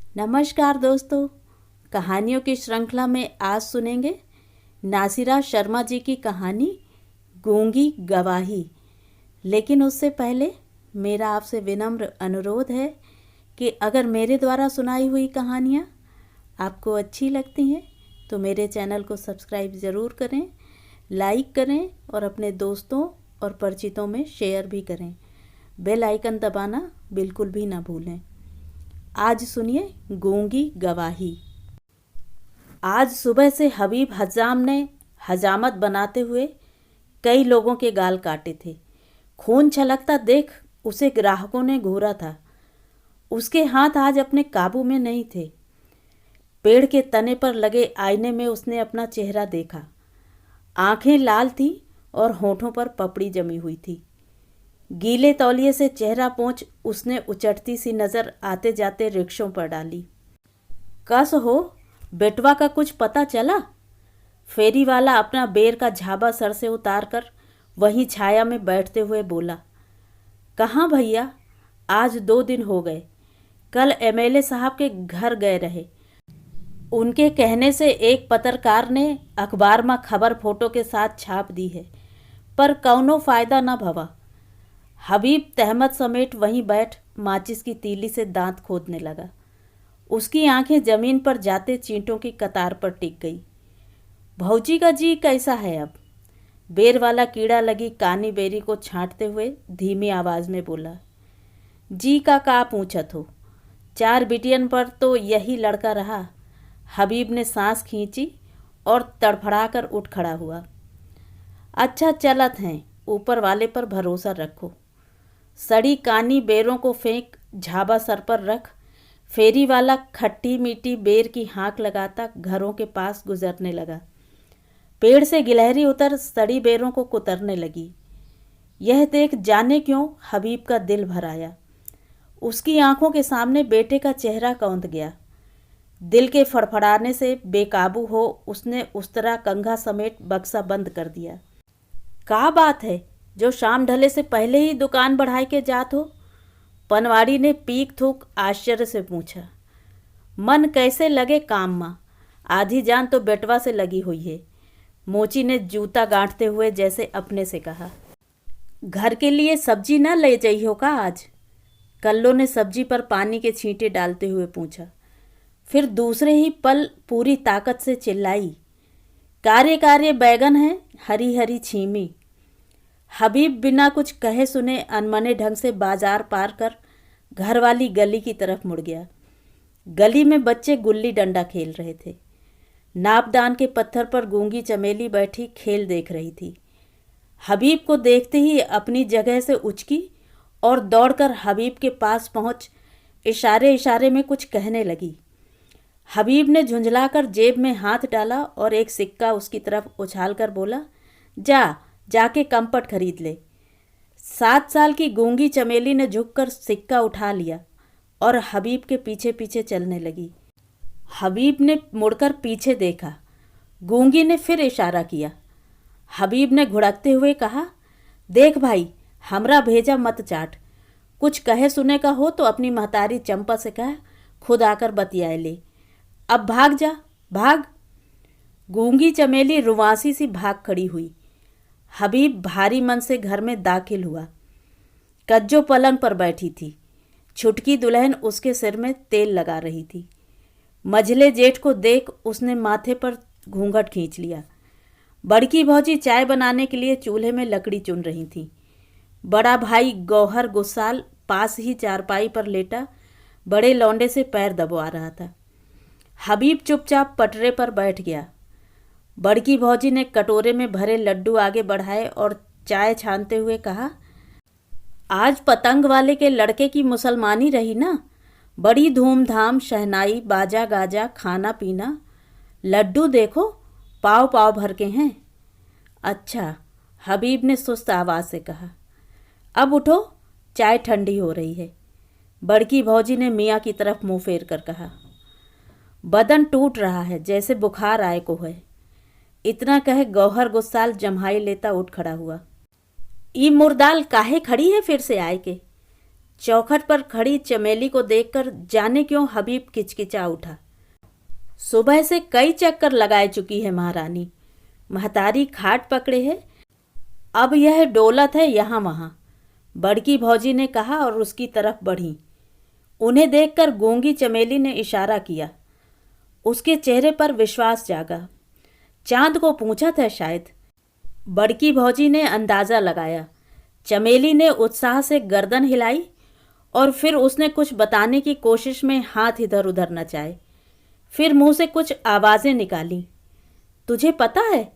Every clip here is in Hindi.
नमस्कार दोस्तों। कहानियों की श्रृंखला में आज सुनेंगे नासिरा शर्मा जी की कहानी गूंगी गवाही। लेकिन उससे पहले मेरा आपसे विनम्र अनुरोध है कि अगर मेरे द्वारा सुनाई हुई कहानियाँ आपको अच्छी लगती हैं तो मेरे चैनल को सब्सक्राइब ज़रूर करें, लाइक करें और अपने दोस्तों और परिचितों में शेयर भी करें। बेल आइकन दबाना बिल्कुल भी ना भूलें। आज सुनिए गूंगी गवाही। आज सुबह से हबीब हज्जाम ने हजामत बनाते हुए कई लोगों के गाल काटे थे। खून छलकता देख उसे ग्राहकों ने घूरा था। उसके हाथ आज अपने काबू में नहीं थे। पेड़ के तने पर लगे आईने में उसने अपना चेहरा देखा। आंखें लाल थीं और होठों पर पपड़ी जमी हुई थी। गीले तौलिए से चेहरा पोंछ उसने उचटती सी नज़र आते जाते रिक्शों पर डाली। कस हो, बेटवा का कुछ पता चला? फेरी वाला अपना बेर का झाबा सर से उतार कर वहीं छाया में बैठते हुए बोला। कहाँ भैया, आज 2 दिन हो गए। कल एमएलए साहब के घर गए रहे। उनके कहने से एक पत्रकार ने अखबार में खबर फोटो के साथ छाप दी है, पर कौनो फायदा न भवा। हबीब तहमत समेट वहीं बैठ माचिस की तीली से दांत खोदने लगा। उसकी आंखें जमीन पर जाते चींटों की कतार पर टिक गई। भौजी का जी कैसा है अब? बेर वाला कीड़ा लगी कानी बेरी को छांटते हुए धीमी आवाज में बोला। जी का पूछत हो? 4 बिटियन पर तो यही लड़का रहा। हबीब ने सांस खींची और तड़फड़ाकर उठ खड़ा हुआ। अच्छा चलत हैं, ऊपर वाले पर भरोसा रखो। सड़ी कानी बेरों को फेंक, झाबा सर पर रख। फेरी वाला खट्टी मीठी बेर की हाँक लगाता घरों के पास गुजरने लगा। पेड़ से गिलहरी उतर सड़ी बेरों को कुतरने लगी। यह देख जाने क्यों हबीब का दिल भर आया। उसकी आंखों के सामने बेटे का चेहरा कौंध गया। दिल के फड़फड़ाने से बेकाबू हो उसने उस्तरा कंघा समेट बक्सा बंद कर दिया। का बात है जो शाम ढले से पहले ही दुकान बढ़ाई के जात हो? पनवाड़ी ने पीक थूक आश्चर्य से पूछा। मन कैसे लगे काम माँ, आधी जान तो बेटवा से लगी हुई है। मोची ने जूता गांठते हुए जैसे अपने से कहा। घर के लिए सब्जी न ले जाइयो का आज? कल्लो ने सब्जी पर पानी के छींटे डालते हुए पूछा। फिर दूसरे ही पल पूरी ताकत से चिल्लाई। कार्य कार्य बैगन है, हरी हरी छीमी। हबीब बिना कुछ कहे सुने अनमने ढंग से बाजार पार कर घर वाली गली की तरफ मुड़ गया। गली में बच्चे गुल्ली डंडा खेल रहे थे। नापदान के पत्थर पर गूंगी चमेली बैठी खेल देख रही थी। हबीब को देखते ही अपनी जगह से उचकी और दौड़कर हबीब के पास पहुंच इशारे इशारे में कुछ कहने लगी। हबीब ने झुंझलाकर जेब में हाथ डाला और एक सिक्का उसकी तरफ उछालकर बोला, जाके कम्पट खरीद ले। 7 साल की गूंगी चमेली ने झुककर सिक्का उठा लिया और हबीब के पीछे पीछे चलने लगी। हबीब ने मुड़कर पीछे देखा। गूंगी ने फिर इशारा किया। हबीब ने घुड़कते हुए कहा, देख भाई, हमरा भेजा मत चाट। कुछ कहे सुने का हो तो अपनी महतारी चंपा से कह खुद आकर बतियाए ले। अब भाग जा, भाग। गूंगी चमेली रुवासी सी भाग खड़ी हुई। हबीब भारी मन से घर में दाखिल हुआ। कज्जो पलंग पर बैठी थी। छुटकी दुल्हन उसके सिर में तेल लगा रही थी। मझले जेठ को देख उसने माथे पर घूंघट खींच लिया। बड़की भौजी चाय बनाने के लिए चूल्हे में लकड़ी चुन रही थी। बड़ा भाई गौहर गुस्साल पास ही चारपाई पर लेटा बड़े लौंडे से पैर दबवा रहा था। हबीब चुपचाप पटरे पर बैठ गया। बड़की भौजी ने कटोरे में भरे लड्डू आगे बढ़ाए और चाय छानते हुए कहा, आज पतंग वाले के लड़के की मुसलमानी रही ना। बड़ी धूमधाम, शहनाई, बाजा गाजा, खाना पीना। लड्डू देखो, पाव पाव भर के हैं। अच्छा, हबीब ने सुस्त आवाज़ से कहा। अब उठो, चाय ठंडी हो रही है। बड़की भौजी ने मियाँ की तरफ मुँह फेर कर कहा। बदन टूट रहा है, जैसे बुखार आए को है। इतना कह गौहर गुस्साल जम्हाई लेता उठ खड़ा हुआ। ई मुर्दाल काहे खड़ी है फिर से आए के? चौखट पर खड़ी चमेली को देखकर जाने क्यों हबीब किचकिचा उठा। सुबह से कई चक्कर लगाए चुकी है महारानी, महतारी खाट पकड़े है, अब यह डोलत है यहाँ वहाँ, बड़की भौजी ने कहा और उसकी तरफ बढ़ी। उन्हें देखकर गूंगी चमेली ने इशारा किया। उसके चेहरे पर विश्वास जागा। चांद को पूछा था शायद। बड़की भौजी ने अंदाज़ा लगाया। चमेली ने उत्साह से गर्दन हिलाई और फिर उसने कुछ बताने की कोशिश में हाथ इधर उधर नचाए। फिर मुंह से कुछ आवाज़ें निकाली। तुझे पता है?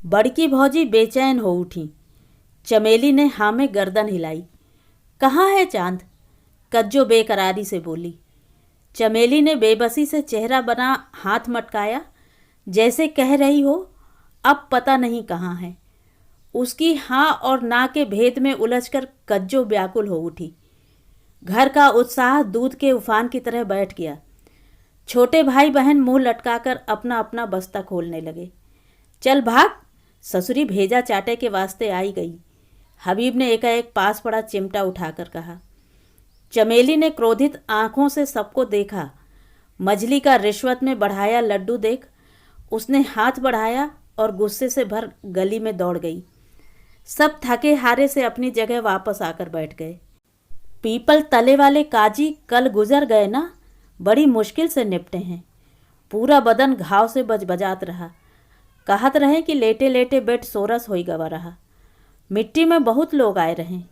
बड़की भौजी बेचैन हो उठी। चमेली ने हाँ में गर्दन हिलाई। कहाँ है चांद? कज्जो बेकरारी से बोली। चमेली ने बेबसी से चेहरा बना हाथ मटकाया, जैसे कह रही हो अब पता नहीं कहाँ है। उसकी हाँ और ना के भेद में उलझकर कज्जो व्याकुल हो उठी। घर का उत्साह दूध के उफान की तरह बैठ गया। छोटे भाई बहन मुंह लटकाकर अपना अपना बस्ता खोलने लगे। चल भाग, ससुरी भेजा चाटे के वास्ते आई गई, हबीब ने एकाएक पास पड़ा चिमटा उठाकर कहा। चमेली ने क्रोधित आंखों से सबको देखा। मजली का रिश्वत में बढ़ाया लड्डू देख उसने हाथ बढ़ाया और गुस्से से भर गली में दौड़ गई। सब थके हारे से अपनी जगह वापस आकर बैठ गए। पीपल तले वाले काजी कल गुजर गए ना, बड़ी मुश्किल से निपटे हैं। पूरा बदन घाव से बजबजात रहा। कहत रहे कि लेटे लेटे बेट सोरस होई गवा रहा। मिट्टी में बहुत लोग आए रहें,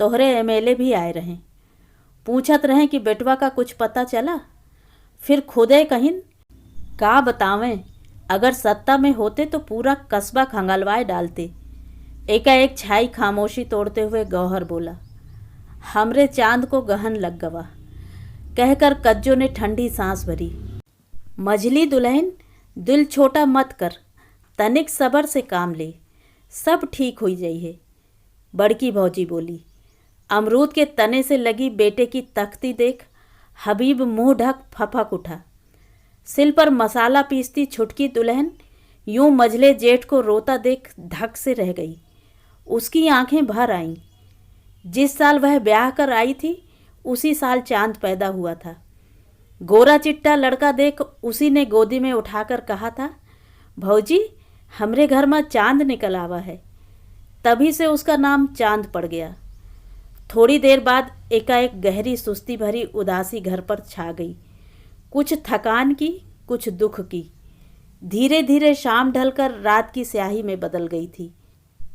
तोहरे एमएलए भी आए रहें। पूछत रहें कि बेटवा का कुछ पता चला। फिर खुदे कहिन का बतावें, अगर सत्ता में होते तो पूरा कस्बा खंगालवाए डालते। एकाएक छाई खामोशी तोड़ते हुए गौहर बोला। हमरे चांद को गहन लग गवा, कहकर कज्जो ने ठंडी सांस भरी। मझली दुल्हन, दिल छोटा मत कर, तनिक सबर से काम ले, सब ठीक हो जाई है, बड़की भौजी बोली। अमरूद के तने से लगी बेटे की तख्ती देख हबीब मुंह ढक फपक उठा। सिल पर मसाला पीसती छुटकी दुल्हन यूं मझले जेठ को रोता देख धक से रह गई। उसकी आंखें भर आईं। जिस साल वह ब्याह कर आई थी उसी साल चांद पैदा हुआ था। गोरा चिट्टा लड़का देख उसी ने गोदी में उठाकर कहा था, भौजी हमरे घर में चांद निकल आवा है। तभी से उसका नाम चांद पड़ गया। थोड़ी देर बाद एकाएक गहरी सुस्ती भरी उदासी घर पर छा गई, कुछ थकान की, कुछ दुख की। धीरे धीरे शाम ढलकर रात की स्याही में बदल गई थी।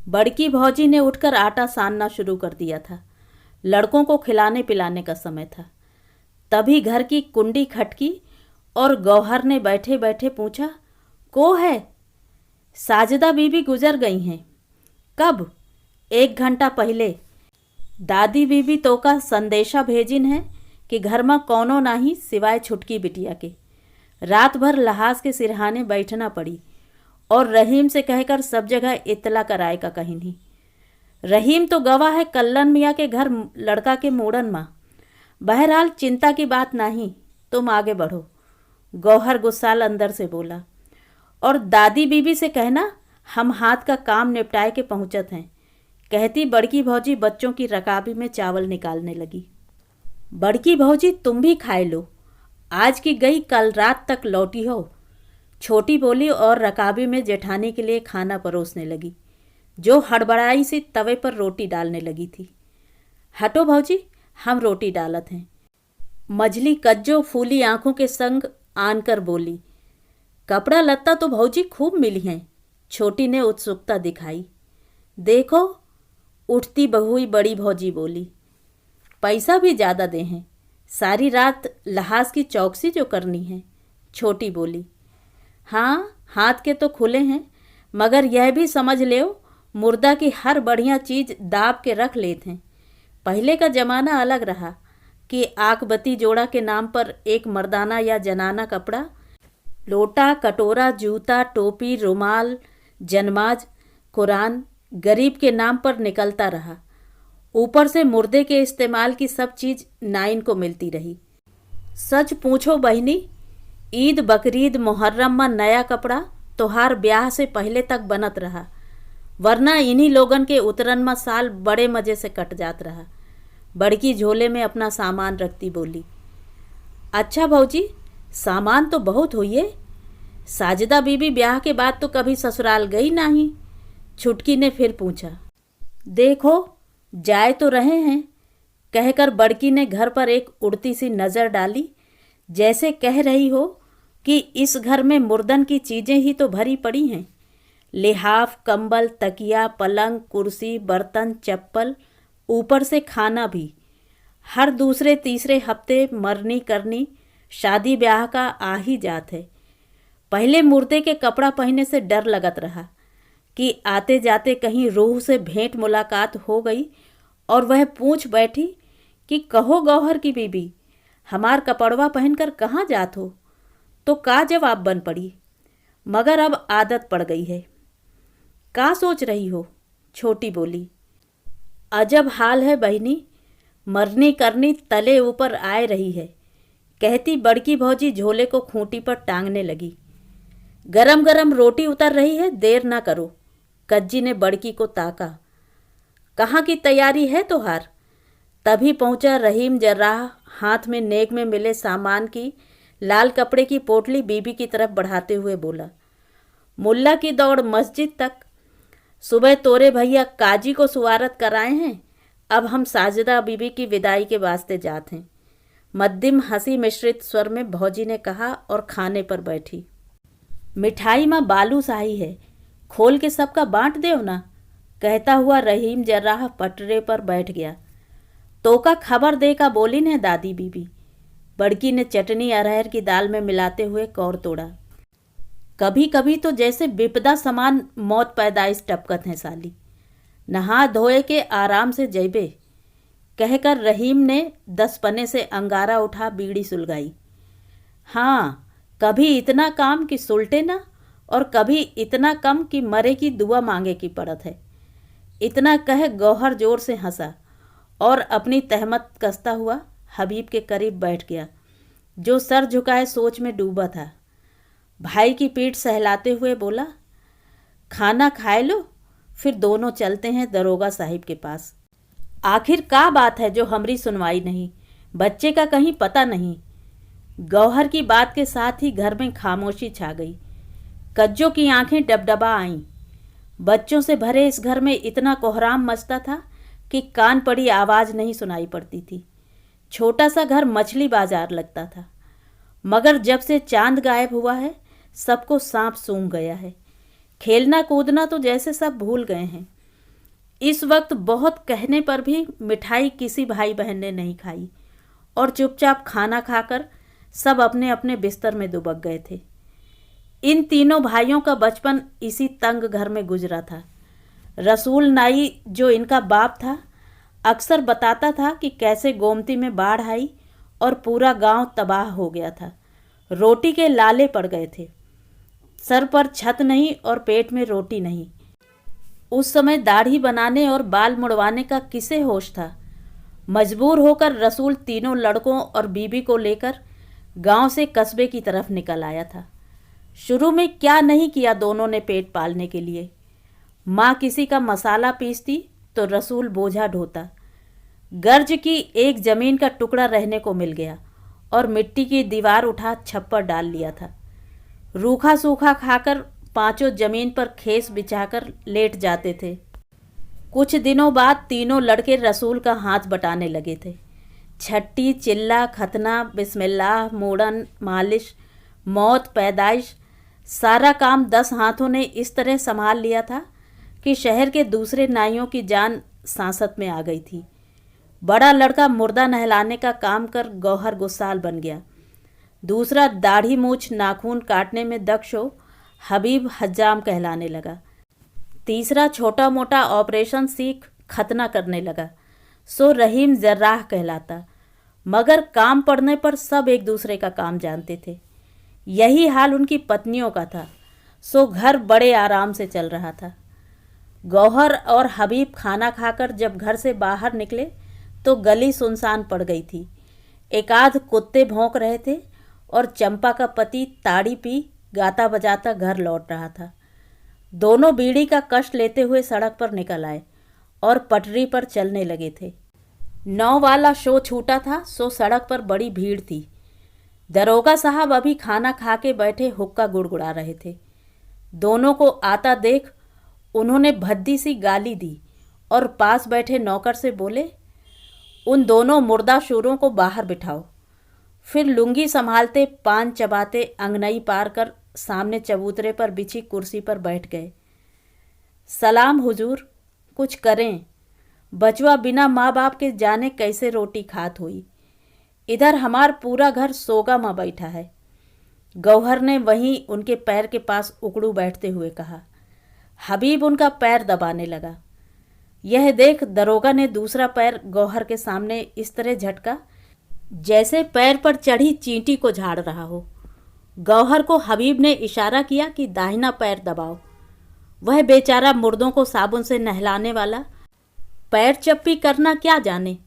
बड़की भौजी ने उठकर आटा सानना शुरू कर दिया था। लड़कों को खिलाने पिलाने का समय था। तभी घर की कुंडी खटकी और गौहर ने बैठे बैठे पूछा, को है? साजिदा बीबी गुजर गई हैं। कब? 1 घंटा पहले। दादी बीबी तो का संदेशा भेजिन है कि घर में कौनो नाही सिवाय छुटकी बिटिया के। रात भर लहास के सिरहाने बैठना पड़ी और रहीम से कहकर सब जगह इतला कराए का कहीं नहीं। रहीम तो गवाह है कल्लन मियाँ के घर लड़का के मूड़न माँ। बहरहाल चिंता की बात नहीं, तुम आगे बढ़ो, गौहर गुस्साल अंदर से बोला। और दादी बीबी से कहना हम हाथ का काम निपटाए के पहुँचत हैं, कहती बड़की भौजी बच्चों की रकाबी में चावल निकालने लगी। बड़की भौजी तुम भी खाए लो, आज की गई कल रात तक लौटी हो, छोटी बोली और रकाबी में जेठानी के लिए खाना परोसने लगी, जो हड़बड़ाई से तवे पर रोटी डालने लगी थी। हटो भौजी, हम रोटी डालत हैं। मझली कज्जो फूली आंखों के संग आन कर बोली। कपड़ा लत्ता तो भौजी खूब मिली हैं, छोटी ने उत्सुकता दिखाई। देखो, उठती बहुई बड़ी भौजी बोली। पैसा भी ज़्यादा दे हैं, सारी रात लहास की चौकसी जो करनी है, छोटी बोली। हाँ, हाथ के तो खुले हैं, मगर यह भी समझ लो मुर्दा की हर बढ़िया चीज़ दाब के रख लेते हैं। पहले का ज़माना अलग रहा कि आक बत्ती जोड़ा के नाम पर एक मर्दाना या जनाना कपड़ा, लोटा, कटोरा, जूता, टोपी, रुमाल, जनमाज, कुरान गरीब के नाम पर निकलता रहा। ऊपर से मुर्दे के इस्तेमाल की सब चीज़ नाइन को मिलती रही। सच पूछो बहनी, ईद, बकरीद, मुहर्रम में नया कपड़ा तोहार ब्याह से पहले तक बनत रहा, वरना इन्हीं लोगन के उतरन में साल बड़े मज़े से कट जात रहा। बड़की झोले में अपना सामान रखती बोली। अच्छा भौजी, सामान तो बहुत हुई है। साजिदा बीबी ब्याह के बाद तो कभी ससुराल गई नहीं। छुटकी ने फिर पूछा। देखो, जाए तो रहे हैं, कहकर बड़की ने घर पर एक उड़ती सी नज़र डाली, जैसे कह रही हो कि इस घर में मुर्दन की चीज़ें ही तो भरी पड़ी हैं। लिहाफ, कंबल, तकिया, पलंग, कुर्सी, बर्तन, चप्पल, ऊपर से खाना भी। हर दूसरे तीसरे हफ्ते मरनी करनी, शादी ब्याह का आ ही जात है। पहले मुर्दे के कपड़ा पहनने से डर लगत रहा कि आते जाते कहीं रूह से भेंट मुलाकात हो गई और वह पूछ बैठी कि कहो गौहर की बीबी, हमार कपड़वा पहनकर कहाँ जात हो, तो का जवाब बन पड़ी। मगर अब आदत पड़ गई है। का सोच रही हो? छोटी बोली। अजब हाल है बहनी, मरनी करनी तले ऊपर आए रही है, कहती बड़की भौजी झोले को खूंटी पर टांगने लगी। गरम गरम रोटी उतर रही है, देर ना करो। कज्जी ने बड़की को ताका। कहाँ की तैयारी है तोहार? तभी पहुंचा रहीम जर्राह, हाथ में नेक में मिले सामान की लाल कपड़े की पोटली बीबी की तरफ बढ़ाते हुए बोला। मुल्ला की दौड़ मस्जिद तक। सुबह तोरे भैया काजी को सुवारत कराए हैं, अब हम साजिदा बीबी की विदाई के वास्ते जाते हैं। मद्दिम हंसी मिश्रित स्वर में भौजी ने कहा और खाने पर बैठी। मिठाई में बालू शाही है, खोल के सबका बांट देव ना, कहता हुआ रहीम जर्राह पटरे पर बैठ गया। तो का खबर दे का बोली ने दादी बीबी। बड़की ने चटनी अरहर की दाल में मिलाते हुए कौर तोड़ा। कभी कभी तो जैसे विपदा समान मौत पैदाइश टपकत हैं साली। नहा धोए के आराम से जैबे, कहकर रहीम ने 10 पन्ने से अंगारा उठा बीड़ी सुलगाई। हाँ, कभी इतना काम कि सुलटे ना, और कभी इतना कम कि मरे की दुआ मांगे की पड़त है। इतना कह गौहर जोर से हंसा और अपनी तहमत कसता हुआ हबीब के करीब बैठ गया, जो सर झुकाए सोच में डूबा था। भाई की पीठ सहलाते हुए बोला, खाना खाए लो, फिर दोनों चलते हैं दरोगा साहिब के पास। आखिर का बात है जो हमरी सुनवाई नहीं, बच्चे का कहीं पता नहीं। गौहर की बात के साथ ही घर में खामोशी छा गई। कज्जों की आंखें डबडबा आईं। बच्चों से भरे इस घर में इतना कोहराम मचता था कि कान पड़ी आवाज़ नहीं सुनाई पड़ती थी। छोटा सा घर मछली बाजार लगता था, मगर जब से चांद गायब हुआ है सबको सांप सूंघ गया है। खेलना कूदना तो जैसे सब भूल गए हैं। इस वक्त बहुत कहने पर भी मिठाई किसी भाई बहन ने नहीं खाई और चुपचाप खाना खाकर सब अपने अपने बिस्तर में दुबक गए थे। इन तीनों भाइयों का बचपन इसी तंग घर में गुजरा था। रसूल नाई, जो इनका बाप था, अक्सर बताता था कि कैसे गोमती में बाढ़ आई और पूरा गांव तबाह हो गया था। रोटी के लाले पड़ गए थे, सर पर छत नहीं और पेट में रोटी नहीं। उस समय दाढ़ी बनाने और बाल मुड़वाने का किसे होश था। मजबूर होकर रसूल तीनों लड़कों और बीबी को लेकर गांव से कस्बे की तरफ निकल आया था। शुरू में क्या नहीं किया दोनों ने पेट पालने के लिए। माँ किसी का मसाला पीसती तो रसूल बोझा ढोता। गर्ज की एक जमीन का टुकड़ा रहने को मिल गया और मिट्टी की दीवार उठा छप्पर डाल लिया था। रूखा सूखा खाकर पांचों जमीन पर खेस बिछाकर लेट जाते थे। कुछ दिनों बाद तीनों लड़के रसूल का हाथ बटाने लगे थे। छट्टी, चिल्ला, खतना, बिस्मिल्लाह, मूड़न, मालिश, मौत, पैदाइश, सारा काम 10 हाथों ने इस तरह संभाल लिया था कि शहर के दूसरे नाइयों की जान सांसत में आ गई थी। बड़ा लड़का मुर्दा नहलाने का काम कर गौहर गुस्साल बन गया। दूसरा दाढ़ी मूछ नाखून काटने में दक्ष हो हबीब हज्जाम कहलाने लगा। तीसरा छोटा मोटा ऑपरेशन सीख खतना करने लगा, सो रहीम जर्राह कहलाता। मगर काम पड़ने पर सब एक दूसरे का काम जानते थे। यही हाल उनकी पत्नियों का था, सो घर बड़े आराम से चल रहा था। गौहर और हबीब खाना खाकर जब घर से बाहर निकले तो गली सुनसान पड़ गई थी। एकाध कुत्ते भौंक रहे थे और चंपा का पति ताड़ी पी गाता बजाता घर लौट रहा था। दोनों बीड़ी का कष्ट लेते हुए सड़क पर निकल आए और पटरी पर चलने लगे थे। 9 वाला शो छूटा था, सो सड़क पर बड़ी भीड़ थी। दरोगा साहब अभी खाना खा के बैठे हुक्का गुड़गुड़ा रहे थे। दोनों को आता देख उन्होंने भद्दी सी गाली दी और पास बैठे नौकर से बोले, उन दोनों मुर्दा शूरों को बाहर बिठाओ। फिर लुंगी संभालते पान चबाते अंगनई पार कर सामने चबूतरे पर बिछी कुर्सी पर बैठ गए। सलाम हुजूर, कुछ करें, बचवा बिना माँ बाप के जाने कैसे रोटी खात हुई। इधर हमार पूरा घर सोगा माँ बैठा है। गौहर ने वहीं उनके पैर के पास उकड़ू बैठते हुए कहा। हबीब उनका पैर दबाने लगा। यह देख दरोगा ने दूसरा पैर गौहर के सामने इस तरह झटका जैसे पैर पर चढ़ी चींटी को झाड़ रहा हो। गौहर को हबीब ने इशारा किया कि दाहिना पैर दबाओ। वह बेचारा मुर्दों को साबुन से नहलाने वाला पैर चप्पी करना क्या जाने,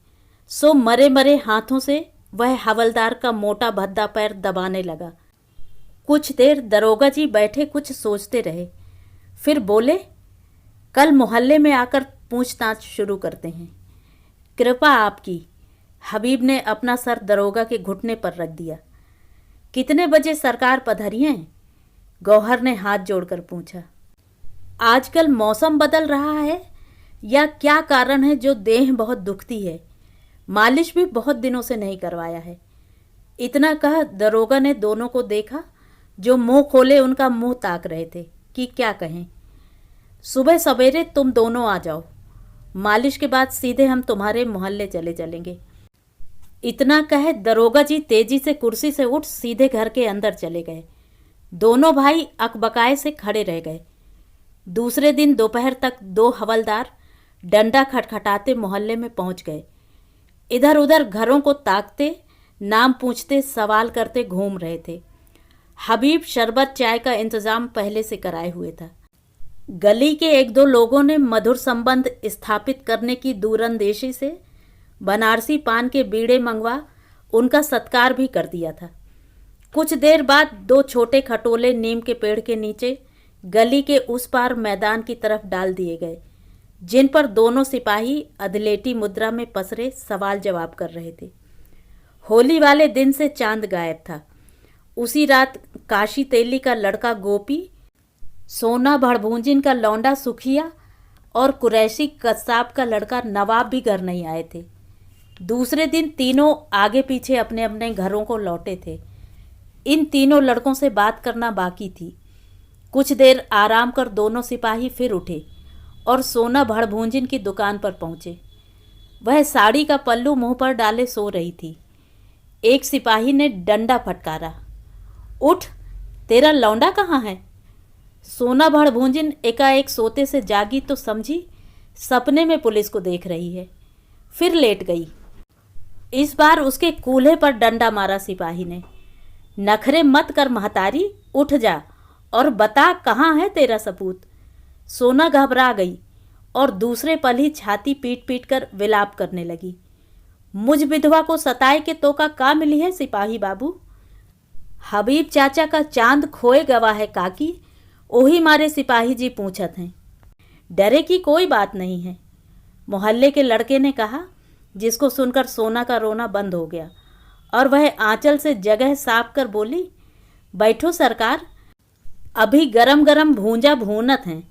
सो मरे मरे हाथों से वह हवलदार का मोटा भद्दा पैर दबाने लगा। कुछ देर दरोगा जी बैठे कुछ सोचते रहे, फिर बोले, कल मोहल्ले में आकर पूछताछ शुरू करते हैं। कृपा आपकी। हबीब ने अपना सर दरोगा के घुटने पर रख दिया। कितने बजे सरकार पधारी हैं? गौहर ने हाथ जोड़कर पूछा। आजकल मौसम बदल रहा है या क्या कारण है जो देह बहुत दुखती है। मालिश भी बहुत दिनों से नहीं करवाया है। इतना कह दरोगा ने दोनों को देखा जो मुंह खोले उनका मुंह ताक रहे थे कि क्या कहें। सुबह सवेरे तुम दोनों आ जाओ, मालिश के बाद सीधे हम तुम्हारे मोहल्ले चले चलेंगे। इतना कह दरोगा जी तेजी से कुर्सी से उठ सीधे घर के अंदर चले गए। दोनों भाई अकबकाए से खड़े रह गए। दूसरे दिन दोपहर तक 2 हवलदार डंडा खटखटाते मोहल्ले में पहुंच गए। इधर उधर घरों को ताकते, नाम पूछते, सवाल करते घूम रहे थे। हबीब शरबत चाय का इंतजाम पहले से कराए हुए था। गली के 1-2 लोगों ने मधुर संबंध स्थापित करने की दूरंदेशी से बनारसी पान के बीड़े मंगवा उनका सत्कार भी कर दिया था। कुछ देर बाद 2 छोटे खटोले नीम के पेड़ के नीचे गली के उस पार मैदान की तरफ डाल दिए गए, जिन पर दोनों सिपाही अधलेटी मुद्रा में पसरे सवाल जवाब कर रहे थे। होली वाले दिन से चांद गायब था। उसी रात काशी तेली का लड़का गोपी, सोना भड़भूंजिन का लौंडा सुखिया और कुरैशी कसाब का लड़का नवाब भी घर नहीं आए थे। दूसरे दिन तीनों आगे पीछे अपने अपने घरों को लौटे थे। इन तीनों लड़कों से बात करना बाकी थी। कुछ देर आराम कर दोनों सिपाही फिर उठे और सोना भड़भूंजिन की दुकान पर पहुँचे। वह साड़ी का पल्लू मुंह पर डाले सो रही थी। एक सिपाही ने डंडा फटकारा। उठ, तेरा लौंडा कहाँ है? सोना भड़भूंजिन एकाएक सोते से जागी तो समझी सपने में पुलिस को देख रही है। फिर लेट गई। इस बार उसके कूल्हे पर डंडा मारा सिपाही ने। नखरे मत कर महतारी, उठ जा और बता कहाँ है तेरा सपूत। सोना घबरा गई और दूसरे पल ही छाती पीट पीट कर विलाप करने लगी। मुझ विधवा को सताए के तो का मिली है सिपाही बाबू। हबीब चाचा का चांद खोए गवा है काकी, ओही मारे सिपाही जी पूछत हैं। डरे की कोई बात नहीं है, मोहल्ले के लड़के ने कहा, जिसको सुनकर सोना का रोना बंद हो गया और वह आंचल से जगह साफ कर बोली, बैठो सरकार, अभी गरम गरम भूंजा भूनत हैं।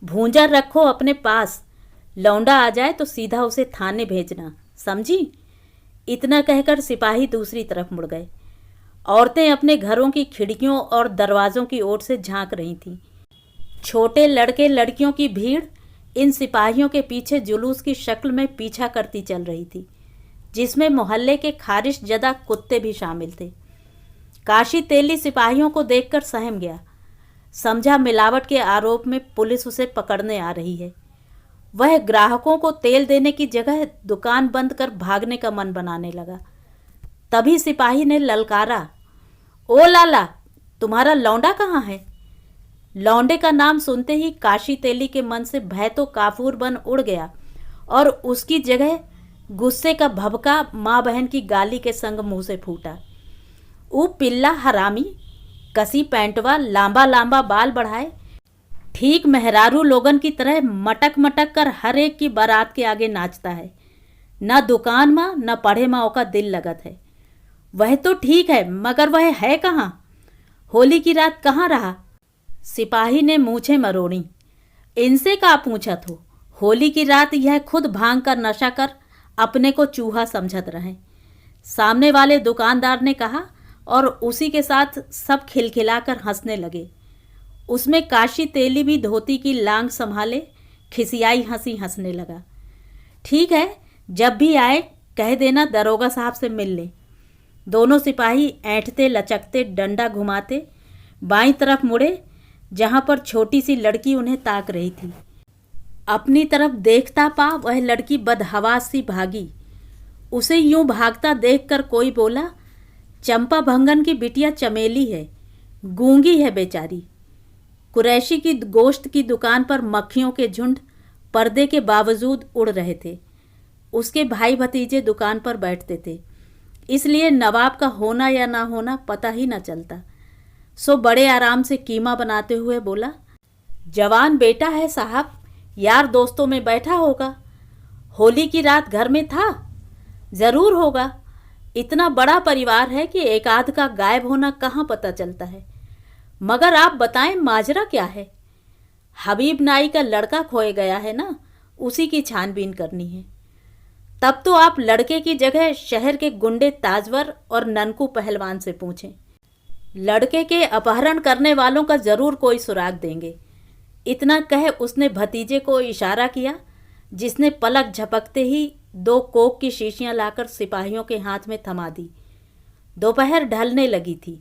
भूंजा रखो अपने पास, लौंडा आ जाए तो सीधा उसे थाने भेजना, समझी। इतना कहकर सिपाही दूसरी तरफ मुड़ गए। औरतें अपने घरों की खिड़कियों और दरवाज़ों की ओर से झांक रही थीं। छोटे लड़के लड़कियों की भीड़ इन सिपाहियों के पीछे जुलूस की शक्ल में पीछा करती चल रही थी, जिसमें मोहल्ले के खारिश जदा कुत्ते भी शामिल थे। काशी तेली सिपाहियों को देखकर सहम गया। समझा मिलावट के आरोप में पुलिस उसे पकड़ने आ रही है। वह ग्राहकों को तेल देने की जगह दुकान बंद कर भागने का मन बनाने लगा। तभी सिपाही ने ललकारा, ओ लाला, तुम्हारा लौंडा कहाँ है? लौंडे का नाम सुनते ही काशी तेली के मन से भय तो काफूर बन उड़ गया और उसकी जगह गुस्से का भभका माँ बहन की गाली के संग मुंह से फूटा। ऊ पिल्ला हरामी, कसी पैंटवा, लांबा लांबा बाल बढ़ाए, ठीक मेहरारू लोगन की तरह मटक मटक कर हर एक की बारात के आगे नाचता है। न दुकान में न पढ़े में ओका दिल लगत है। वह तो ठीक है, मगर वह है कहाँ? होली की रात कहाँ रहा? सिपाही ने मूछें मरोड़ी। इनसे का पूछत हो? होली की रात यह खुद भांग कर नशा कर अपने को चूहा समझत रहे, सामने वाले दुकानदार ने कहा, और उसी के साथ सब खिलखिलाकर हंसने लगे। उसमें काशी तेली भी धोती की लांग संभाले खिसियाई हंसी हंसने लगा। ठीक है, जब भी आए कह देना दरोगा साहब से मिल ले। दोनों सिपाही ऐंठते लचकते डंडा घुमाते बाईं तरफ मुड़े, जहां पर छोटी सी लड़की उन्हें ताक रही थी। अपनी तरफ देखता पा वह लड़की बदहवास सी भागी। उसे यूं भागता देखकर कोई बोला, चंपा भंगन की बिटिया चमेली है, गूंगी है बेचारी। कुरैशी की गोश्त की दुकान पर मक्खियों के झुंड पर्दे के बावजूद उड़ रहे थे। उसके भाई भतीजे दुकान पर बैठते थे, इसलिए नवाब का होना या ना होना पता ही न चलता। सो बड़े आराम से कीमा बनाते हुए बोला, जवान बेटा है साहब, यार दोस्तों में बैठा होगा। होली की रात घर में था? ज़रूर होगा। इतना बड़ा परिवार है कि एक आध का गायब होना कहाँ पता चलता है। मगर आप बताएं, माजरा क्या है? हबीब नाई का लड़का खोए गया है ना, उसी की छानबीन करनी है। तब तो आप लड़के की जगह शहर के गुंडे ताजवर और ननकू पहलवान से पूछें। लड़के के अपहरण करने वालों का जरूर कोई सुराग देंगे। इतना कह उसने भतीजे को इशारा किया, जिसने पलक झपकते ही 2 कोक की शीशियां लाकर सिपाहियों के हाथ में थमा दी। दोपहर ढलने लगी थी।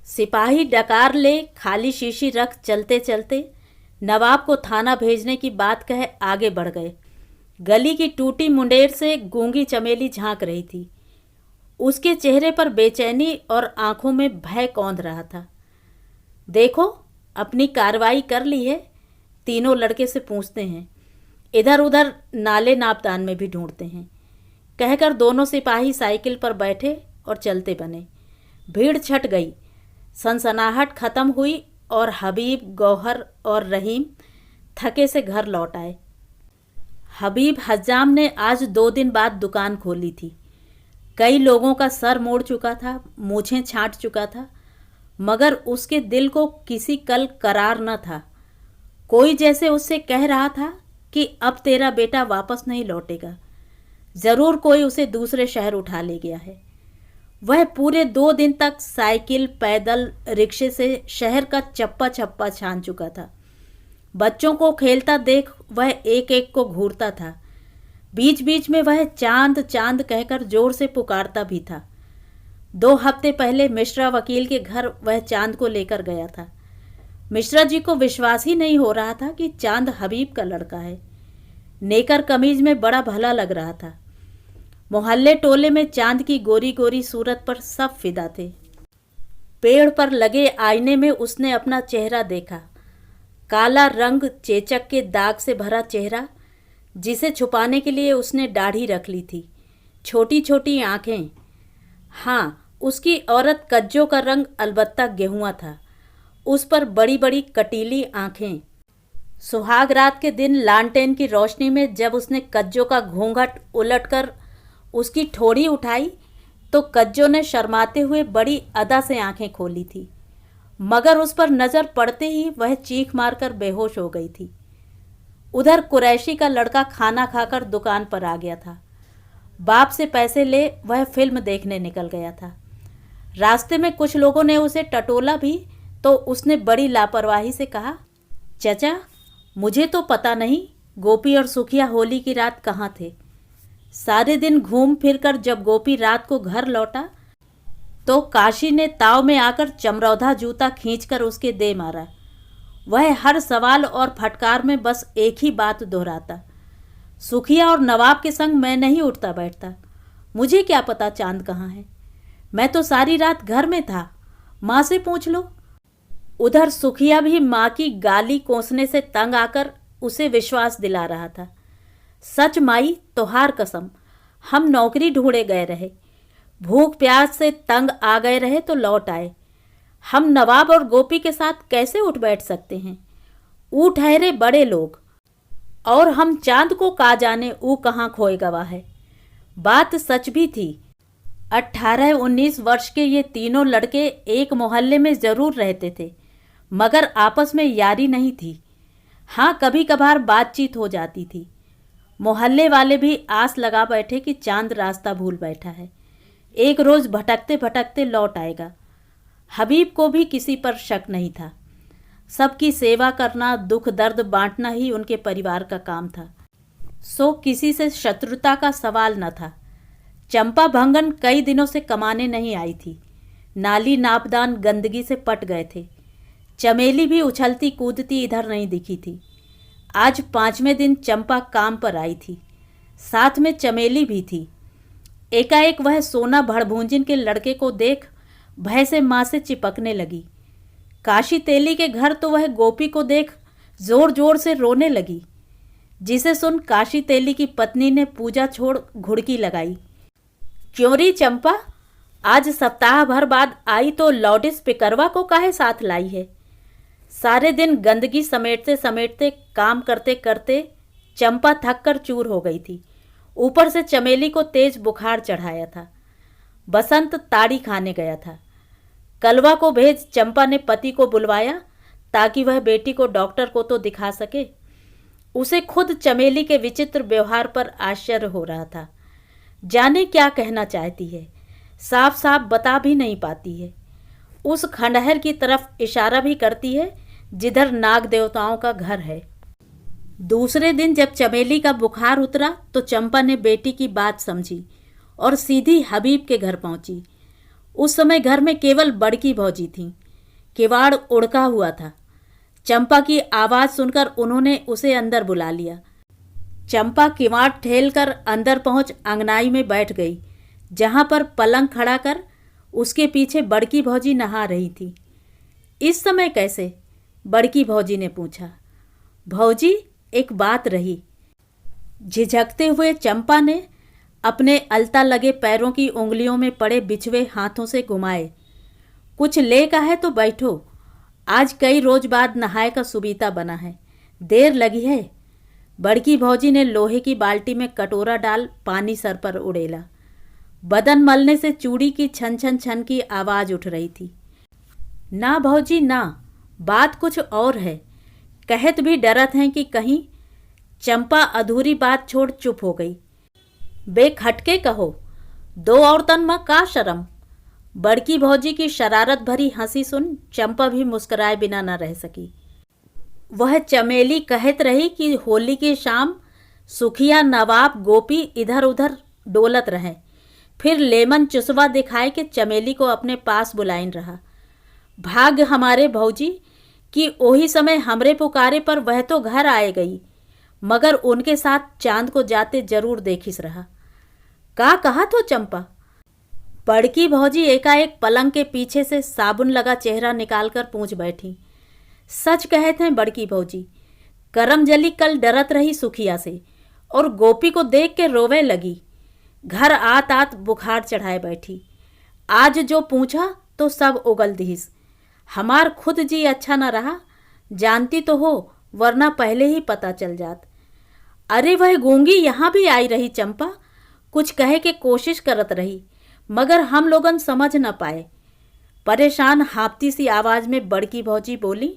सिपाही डकार ले खाली शीशी रख चलते चलते नवाब को थाना भेजने की बात कह आगे बढ़ गए। गली की टूटी मुंडेर से गूंगी चमेली झांक रही थी। उसके चेहरे पर बेचैनी और आंखों में भय कौंध रहा था। देखो, अपनी कार्रवाई कर ली है? तीनों लड़के से पूछते हैं। इधर उधर नाले नापदान में भी ढूंढते हैं, कहकर दोनों सिपाही साइकिल पर बैठे और चलते बने। भीड़ छट गई, सनसनाहट खत्म हुई और हबीब, गौहर और रहीम थके से घर लौट आए। हबीब हज्जाम ने आज 2 दिन बाद दुकान खोली थी। कई लोगों का सर मोड़ चुका था, मूछें छांट चुका था, मगर उसके दिल को किसी कल करार न था। कोई जैसे उससे कह रहा था कि अब तेरा बेटा वापस नहीं लौटेगा। ज़रूर कोई उसे दूसरे शहर उठा ले गया है। वह पूरे 2 दिन तक साइकिल, पैदल, रिक्शे से शहर का चप्पा चप्पा छान चुका था। बच्चों को खेलता देख वह एक एक को घूरता था। बीच बीच में वह चांद चांद कहकर जोर से पुकारता भी था। 2 हफ्ते पहले मिश्रा वकील के घर वह चांद को लेकर गया था। मिश्रा जी को विश्वास ही नहीं हो रहा था कि चांद हबीब का लड़का है। नेकर कमीज में बड़ा भला लग रहा था। मोहल्ले टोले में चांद की गोरी गोरी सूरत पर सब फिदा थे। पेड़ पर लगे आईने में उसने अपना चेहरा देखा। काला रंग, चेचक के दाग से भरा चेहरा, जिसे छुपाने के लिए उसने दाढ़ी रख ली थी। छोटी छोटी आंखें। हाँ, उसकी औरत कज्जों का रंग अलबत्ता गेहुआ था। उस पर बड़ी बड़ी कटीली आंखें। सुहाग रात के दिन लालटेन की रोशनी में जब उसने कज्जों का घूंघट उलटकर उसकी ठोड़ी उठाई तो कज्जों ने शर्माते हुए बड़ी अदा से आंखें खोली थी, मगर उस पर नज़र पड़ते ही वह चीख मारकर बेहोश हो गई थी। उधर कुरैशी का लड़का खाना खाकर दुकान पर आ गया था। बाप से पैसे ले वह फिल्म देखने निकल गया था। रास्ते में कुछ लोगों ने उसे टटोला भी तो उसने बड़ी लापरवाही से कहा, चचा, मुझे तो पता नहीं गोपी और सुखिया होली की रात कहाँ थे। सारे दिन घूम फिर कर जब गोपी रात को घर लौटा तो काशी ने ताव में आकर चमरौधा जूता खींचकर उसके दे मारा। वह हर सवाल और फटकार में बस एक ही बात दोहराता, सुखिया और नवाब के संग मैं नहीं उठता बैठता। मुझे क्या पता चांद कहाँ है, मैं तो सारी रात घर में था, माँ से पूछ लो। उधर सुखिया भी माँ की गाली कोसने से तंग आकर उसे विश्वास दिला रहा था, सच माई, तोहार कसम, हम नौकरी ढूंढे गए रहे, भूख प्यास से तंग आ गए रहे तो लौट आए। हम नवाब और गोपी के साथ कैसे उठ बैठ सकते हैं? ऊ ठहरे बड़े लोग, और हम चांद को का जाने ऊ कहाँ खोए गवा है। बात सच भी थी। 18-19 वर्ष के ये तीनों लड़के एक मोहल्ले में जरूर रहते थे, मगर आपस में यारी नहीं थी। हाँ, कभी कभार बातचीत हो जाती थी। मोहल्ले वाले भी आस लगा बैठे कि चांद रास्ता भूल बैठा है, एक रोज भटकते भटकते लौट आएगा। हबीब को भी किसी पर शक नहीं था। सबकी सेवा करना, दुख दर्द बांटना ही उनके परिवार का काम था। सो किसी से शत्रुता का सवाल न था। चंपा भंगन कई दिनों से कमाने नहीं आई थी। नाली नापदान गंदगी से पट गए थे। चमेली भी उछलती कूदती इधर नहीं दिखी थी। आज 5वें दिन चंपा काम पर आई थी, साथ में चमेली भी थी। एकाएक वह सोना भड़भूंजिन के लड़के को देख भय से माँ से चिपकने लगी। काशी तेली के घर तो वह गोपी को देख जोर जोर से रोने लगी, जिसे सुन काशी तेली की पत्नी ने पूजा छोड़ घुड़की लगाई। क्यों री चंपा, आज सप्ताह भर बाद आई तो लौडिस पिकरवा को काहे साथ लाई है? सारे दिन गंदगी समेटते समेटते काम करते करते चंपा थक कर चूर हो गई थी। ऊपर से चमेली को तेज बुखार चढ़ाया था। बसंत ताड़ी खाने गया था। कलवा को भेज चंपा ने पति को बुलवाया ताकि वह बेटी को डॉक्टर को तो दिखा सके। उसे खुद चमेली के विचित्र व्यवहार पर आश्चर्य हो रहा था। जाने क्या कहना चाहती है, साफ साफ बता भी नहीं पाती है। उस खंडहर की तरफ इशारा भी करती है जिधर नाग देवताओं का घर है। दूसरे दिन जब चमेली का बुखार उतरा तो चंपा ने बेटी की बात समझी और सीधी हबीब के घर पहुंची। उस समय घर में केवल बड़की भौजी थी। किवाड़ उड़का हुआ था। चंपा की आवाज़ सुनकर उन्होंने उसे अंदर बुला लिया। चंपा किवाड़ ठेलकर अंदर पहुंच अंगनाई में बैठ गई, जहां पर पलंग खड़ा कर उसके पीछे बड़की भौजी नहा रही थी। इस समय कैसे? बड़की भौजी ने पूछा। भौजी, एक बात रही। झिझकते हुए चंपा ने अपने अलता लगे पैरों की उंगलियों में पड़े बिछुए हाथों से घुमाए। कुछ ले का है तो बैठो, आज कई रोज बाद नहाए का सुबीता बना है, देर लगी है। बड़की भौजी ने लोहे की बाल्टी में कटोरा डाल पानी सर पर उड़ेला। बदन मलने से चूड़ी की छन छन छन की आवाज़ उठ रही थी। ना भौजी ना, बात कुछ और है। कहत भी डरत हैं कि कहीं। चंपा अधूरी बात छोड़ चुप हो गई। बेखटके कहो, दो औरतन में का शर्म? बड़की भौजी की शरारत भरी हंसी सुन चंपा भी मुस्कुराए बिना न रह सकी। वह चमेली कहत रही कि होली की शाम सुखिया नवाब गोपी इधर उधर डोलत रहे, फिर लेमन चुसवा दिखाए कि चमेली को अपने पास बुलाइन रहा। भाग्य हमारे भौजी कि ओही समय हमरे पुकारे पर वह तो घर आए गई, मगर उनके साथ चांद को जाते जरूर देखिस रहा। का कहा तो चंपा? बड़की भौजी एकाएक पलंग के पीछे से साबुन लगा चेहरा निकालकर पूछ बैठी। सच कहते हैं बड़की भौजी, करमजली कल डरत रही सुखिया से और गोपी को देख के रोवे लगी। घर आत आत बुखार चढ़ाए बैठी। आज जो पूछा तो सब उगल दीस। हमार खुद जी अच्छा न रहा, जानती तो हो, वरना पहले ही पता चल जात। अरे वह गूंगी यहाँ भी आई रही चंपा, कुछ कहे के कोशिश करत रही, मगर हम लोगन समझ न पाए। परेशान हाफती सी आवाज में बड़की भौजी बोली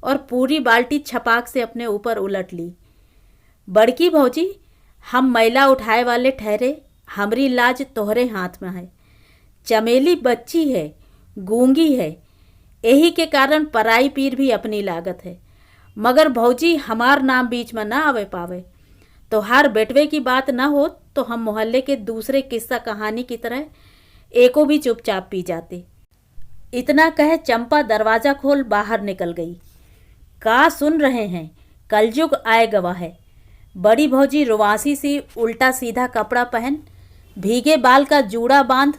और पूरी बाल्टी छपाक से अपने ऊपर उलट ली। बड़की भौजी, हम मैला उठाए वाले ठहरे, हमरी लाज तोहरे हाथ में है। चमेली बच्ची है, गूंगी है, यही के कारण पराई पीर भी अपनी लागत है। मगर भौजी हमार नाम बीच में ना आवे पावे। तो हर बेटवे की बात ना हो तो हम मोहल्ले के दूसरे किस्सा कहानी की तरह एको भी चुपचाप पी जाते। इतना कह चंपा दरवाजा खोल बाहर निकल गई। का सुन रहे हैं, कलयुग आए गवा है। बड़ी भौजी रुवासी सी उल्टा सीधा कपड़ा पहन, भीगे बाल का जूड़ा बांध,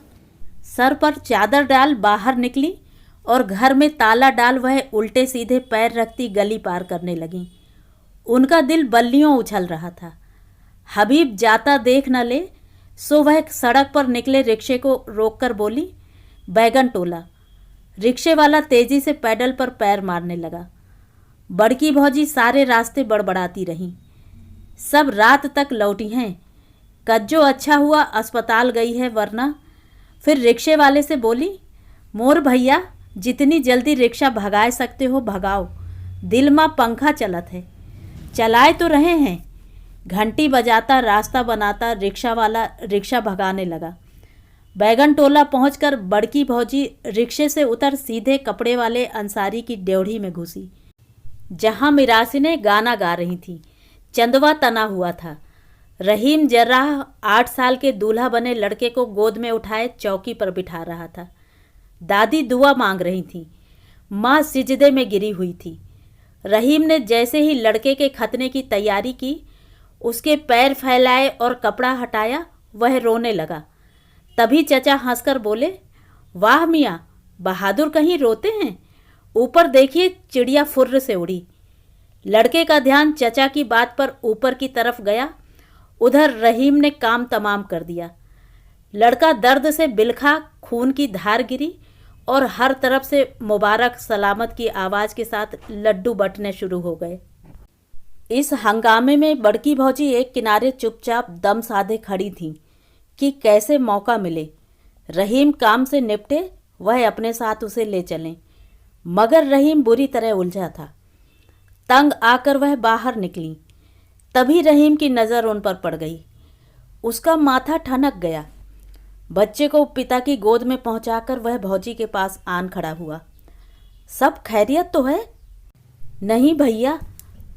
सर पर चादर डाल बाहर निकली और घर में ताला डाल वह उल्टे सीधे पैर रखती गली पार करने लगी। उनका दिल बल्लियों उछल रहा था। हबीब जाता देख न ले, सो वह सड़क पर निकले रिक्शे को रोककर बोली, बैगन टोला। रिक्शे वाला तेजी से पैडल पर पैर मारने लगा। बड़की भौजी सारे रास्ते बड़बड़ाती रहीं। सब रात तक लौटी हैं। कज्जो अच्छा हुआ अस्पताल गई है, वरना। फिर रिक्शे वाले से बोली, मोर भैया, जितनी जल्दी रिक्शा भगाए सकते हो भगाओ, दिल माँ पंखा चलत है। चलाए तो रहे हैं। घंटी बजाता रास्ता बनाता रिक्शा वाला रिक्शा भगाने लगा। बैगन टोला पहुंचकर बड़की भौजी रिक्शे से उतर सीधे कपड़े वाले अंसारी की ड्योढ़ी में घुसी, जहां मिरासिनें गाना गा रही थीं। चंदवा तना हुआ था। रहीम जर्राह 8 साल के दूल्हा बने लड़के को गोद में उठाए चौकी पर बिठा रहा था। दादी दुआ मांग रही थी। माँ सिजदे में गिरी हुई थी। रहीम ने जैसे ही लड़के के खतने की तैयारी की, उसके पैर फैलाए और कपड़ा हटाया, वह रोने लगा। तभी चचा हंसकर बोले, वाह मियाँ, बहादुर कहीं रोते हैं। ऊपर देखिए, चिड़िया फुर्र से उड़ी। लड़के का ध्यान चचा की बात पर ऊपर की तरफ गया। उधर रहीम ने काम तमाम कर दिया। लड़का दर्द से बिलखा, खून की धार गिरी और हर तरफ से मुबारक सलामत की आवाज़ के साथ लड्डू बंटने शुरू हो गए। इस हंगामे में बड़की भौजी एक किनारे चुपचाप दम साधे खड़ी थीं कि कैसे मौका मिले रहीम काम से निपटे, वह अपने साथ उसे ले चलें। मगर रहीम बुरी तरह उलझा था। तंग आकर वह बाहर निकली। तभी रहीम की नज़र उन पर पड़ गई। उसका माथा ठनक गया। बच्चे को पिता की गोद में पहुंचाकर वह भौजी के पास आन खड़ा हुआ। सब खैरियत तो है? नहीं भैया,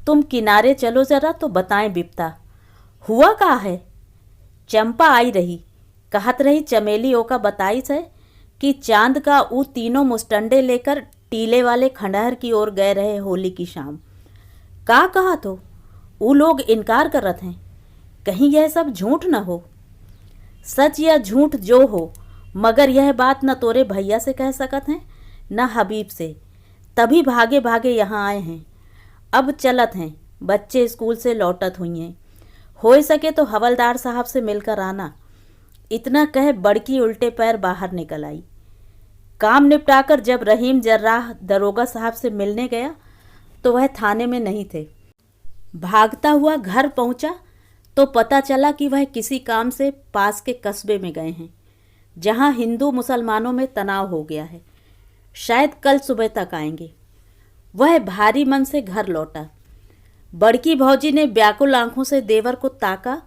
तुम किनारे चलो ज़रा तो बताएं बिप्ता, हुआ का है? चंपा आई रही, कहत रही चमेली ओका बताइस है कि चांद का ऊ तीनों मुस्टंडे लेकर टीले वाले खंडहर की ओर गए रहे होली की शाम। का कहा तो ऊ लोग इनकार करत हैं, कहीं यह सब झूठ न हो। सच या झूठ जो हो, मगर यह बात न तोरे भैया से कह सकत हैं न हबीब से। तभी भागे भागे यहाँ आए हैं। अब चलत हैं, बच्चे स्कूल से लौटत हुई हैं। हो सके तो हवलदार साहब से मिलकर आना। इतना कह बड़की उल्टे पैर बाहर निकल आई। काम निपटाकर जब रहीम जर्राह दरोगा साहब से मिलने गया तो वह थाने में नहीं थे। भागता हुआ घर पहुंचा तो पता चला कि वह किसी काम से पास के कस्बे में गए हैं, जहां हिंदू मुसलमानों में तनाव हो गया है। शायद कल सुबह तक आएंगे। वह भारी मन से घर लौटा। बड़की भौजी ने व्याकुल आंखों से देवर को ताका,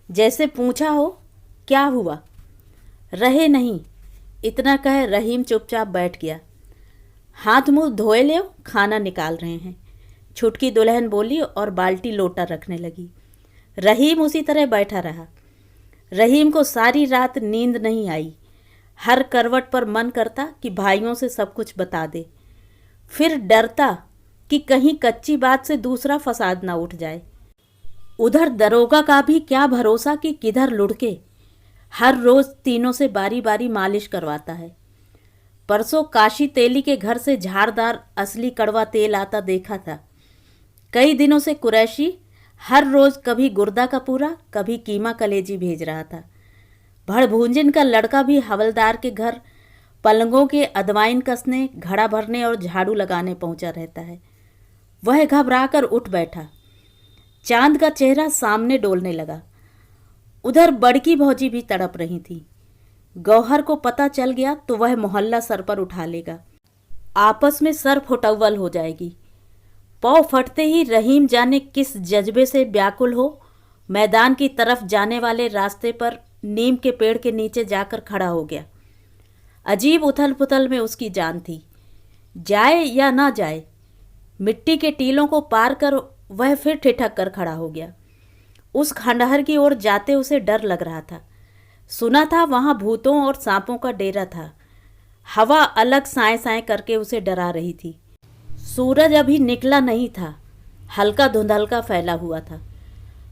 जैसे पूछा हो क्या हुआ। रहे नहीं, इतना कह रहीम चुपचाप बैठ गया। हाथ मुंह धोए ले, खाना निकाल रहे हैं, छुटकी दुल्हन बोली और बाल्टी लोटा रखने लगी। रहीम उसी तरह बैठा रहा। रहीम को सारी रात नींद नहीं आई। हर करवट पर मन करता कि भाइयों से सब कुछ बता दे, फिर डरता कि कहीं कच्ची बात से दूसरा फसाद ना उठ जाए। उधर दरोगा का भी क्या भरोसा कि किधर लुढ़के। हर रोज तीनों से बारी बारी मालिश करवाता है। परसों काशी तेली के घर से झाड़दार असली कड़वा तेल आता देखा था। कई दिनों से कुरैशी हर रोज कभी गुर्दा का पूरा, कभी कीमा कलेजी भेज रहा था। भड़भूंजिन का लड़का भी हवलदार के घर पलंगों के अदवाइन कसने, घड़ा भरने और झाड़ू लगाने पहुंचा रहता है। वह घबराकर उठ बैठा। चांद का चेहरा सामने डोलने लगा। उधर बड़की भौजी भी तड़प रही थी। गौहर को पता चल गया तो वह मोहल्ला सर पर उठा लेगा। आपस में सर फुटअव्वल हो जाएगी। पाँव फटते ही रहीम जाने किस जज्बे से व्याकुल हो मैदान की तरफ जाने वाले रास्ते पर नीम के पेड़ के नीचे जाकर खड़ा हो गया। अजीब उथल पुथल में उसकी जान थी। जाए या ना जाए, मिट्टी के टीलों को पार कर वह फिर ठिठक कर खड़ा हो गया। उस खंडहर की ओर जाते उसे डर लग रहा था। सुना था वहाँ भूतों और सांपों का डेरा था। हवा अलग साए साए करके उसे डरा रही थी। सूरज अभी निकला नहीं था, हल्का धुंधलका फैला हुआ था।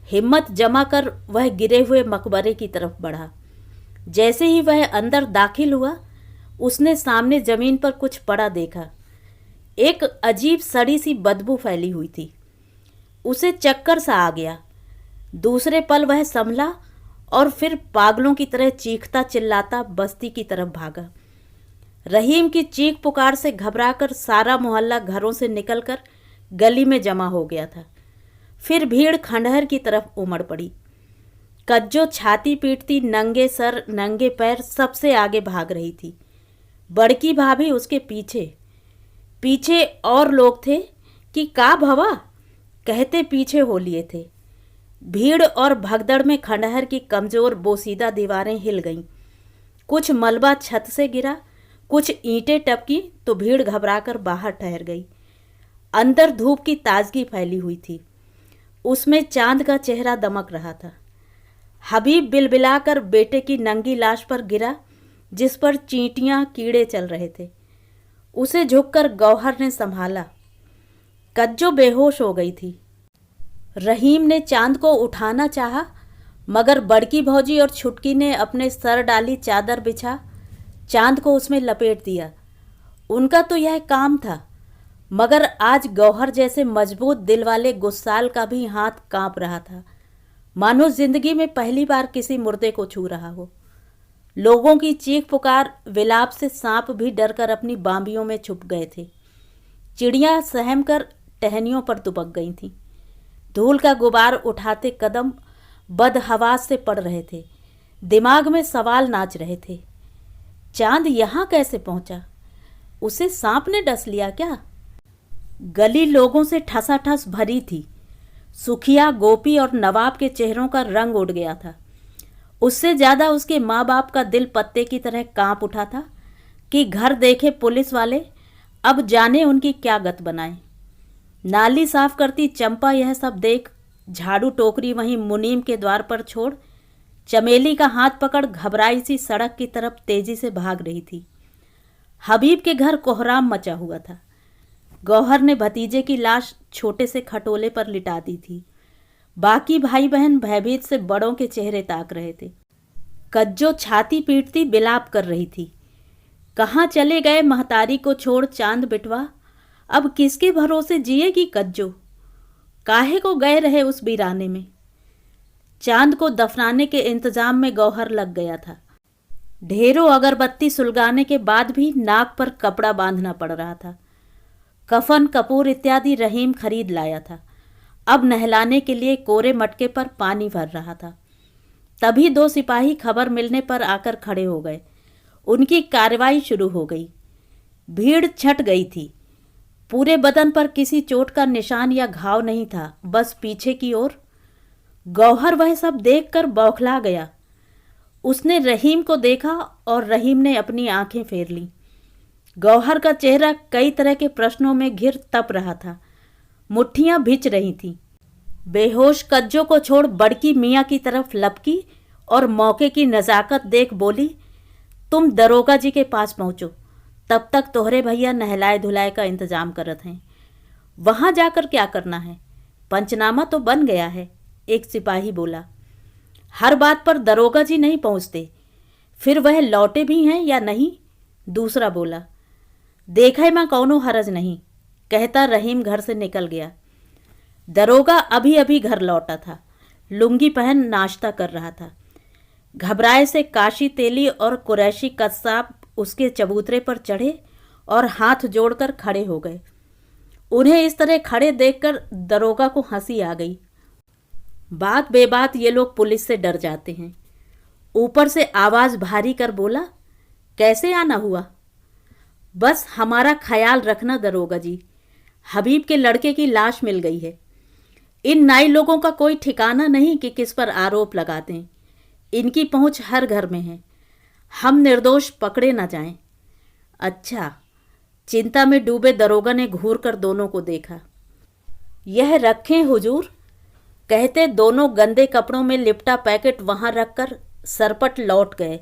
हिम्मत जमा कर वह गिरे हुए मकबरे की तरफ बढ़ा। जैसे ही वह अंदर दाखिल हुआ, उसने सामने जमीन पर कुछ पड़ा देखा। एक अजीब सड़ी सी बदबू फैली हुई थी। उसे चक्कर सा आ गया। दूसरे पल वह संभला और फिर पागलों की तरह चीखता चिल्लाता बस्ती की तरफ भागा। रहीम की चीख पुकार से घबराकर सारा मोहल्ला घरों से निकलकर गली में जमा हो गया था। फिर भीड़ खंडहर की तरफ उमड़ पड़ी। कज्जो छाती पीटती नंगे सर नंगे पैर सबसे आगे भाग रही थी। बड़की भाभी उसके पीछे। पीछे और लोग थे कि का भवा कहते पीछे हो लिए थे। भीड़ और भगदड़ में खंडहर की कमज़ोर बोसीदा दीवारें हिल गईं। कुछ मलबा छत से गिरा, कुछ ईंटें टपकी तो भीड़ घबराकर बाहर ठहर गई। अंदर धूप की ताजगी फैली हुई थी। उसमें चांद का चेहरा दमक रहा था। हबीब बिलबिलाकर बेटे की नंगी लाश पर गिरा, जिस पर चींटियां कीड़े चल रहे थे। उसे झुककर गौहर ने संभाला। कज्जो बेहोश हो गई थी। रहीम ने चांद को उठाना चाहा, मगर बड़की भौजी और छुटकी ने अपने सर डाली चादर बिछा चांद को उसमें लपेट दिया। उनका तो यह काम था, मगर आज गौहर जैसे मजबूत दिल वाले गुस्साल का भी हाथ कांप रहा था, मानो जिंदगी में पहली बार किसी मुर्दे को छू रहा हो। लोगों की चीख पुकार विलाप से सांप भी डरकर अपनी बांबियों में छुप गए थे। चिड़ियां सहम कर टहनियों पर दुबक गई थीं। धूल का गुबार उठाते कदम बदहवास से पड़ रहे थे। दिमाग में सवाल नाच रहे थे। चांद यहाँ कैसे पहुंचा? उसे सांप ने डस लिया क्या? गली लोगों से ठसाठस भरी थी। सुखिया, गोपी और नवाब के चेहरों का रंग उड़ गया था। उससे ज़्यादा उसके माँ बाप का दिल पत्ते की तरह कांप उठा था कि घर देखे पुलिस वाले अब जाने उनकी क्या गत बनाए। नाली साफ करती चंपा यह सब देख झाड़ू टोकरी वहीं मुनीम के द्वार पर छोड़ चमेली का हाथ पकड़ घबराई सी सड़क की तरफ तेजी से भाग रही थी। हबीब के घर कोहराम मचा हुआ था। गौहर ने भतीजे की लाश छोटे से खटोले पर लिटा दी थी। बाकी भाई बहन भयभीत से बड़ों के चेहरे ताक रहे थे। कज्जो छाती पीटती बिलाप कर रही थी। कहाँ चले गए महतारी को छोड़ चांद बिटवा? अब किसके भरोसे जिएगी कज्जो? काहे को गए रहे उस वीराने में? चांद को दफनाने के इंतजाम में गौहर लग गया था। ढेरों अगरबत्ती सुलगाने के बाद भी नाक पर कपड़ा बांधना पड़ रहा था। कफन, कपूर इत्यादि रहीम खरीद लाया था। अब नहलाने के लिए कोरे मटके पर पानी भर रहा था। तभी दो सिपाही खबर मिलने पर आकर खड़े हो गए। उनकी कार्रवाई शुरू हो गई। भीड़ छट गई थी। पूरे बदन पर किसी चोट का निशान या घाव नहीं था, बस पीछे की ओर। गौहर वह सब देखकर बौखला गया। उसने रहीम को देखा और रहीम ने अपनी आंखें फेर लीं। गौहर का चेहरा कई तरह के प्रश्नों में घिर तप रहा था। मुट्ठियां भिंच रही थीं। बेहोश कज्जो को छोड़ बड़की मियाँ की तरफ लपकी और मौके की नज़ाकत देख बोली, तुम दरोगा जी के पास पहुँचो, तब तक तोहरे भैया नहलाए धुलाए का इंतजाम करत हैं। वहाँ जाकर क्या करना है? पंचनामा तो बन गया है, एक सिपाही बोला। हर बात पर दरोगा जी नहीं पहुँचते, फिर वह लौटे भी हैं या नहीं? दूसरा बोला। देखे माँ कौनो हरज नहीं, कहता रहीम घर से निकल गया। दरोगा अभी अभी घर लौटा था। लुंगी पहन नाश्ता कर रहा था। घबराए से काशी तेली और कुरैशी कस्साब उसके चबूतरे पर चढ़े और हाथ जोड़कर खड़े हो गए। उन्हें इस तरह खड़े देखकर दरोगा को हंसी आ गई। बात बेबात ये लोग पुलिस से डर जाते हैं। ऊपर से आवाज़ भारी कर बोला, कैसे आना हुआ? बस हमारा ख्याल रखना दरोगा जी, हबीब के लड़के की लाश मिल गई है। इन नाई लोगों का कोई ठिकाना नहीं कि किस पर आरोप लगाते हैं। इनकी पहुंच हर घर में है। हम निर्दोष पकड़े न जाएं। अच्छा। चिंता में डूबे दरोगा ने घूर कर दोनों को देखा। यह रखें हुजूर, कहते दोनों गंदे कपड़ों में लिपटा पैकेट वहां रखकर सरपट लौट गए।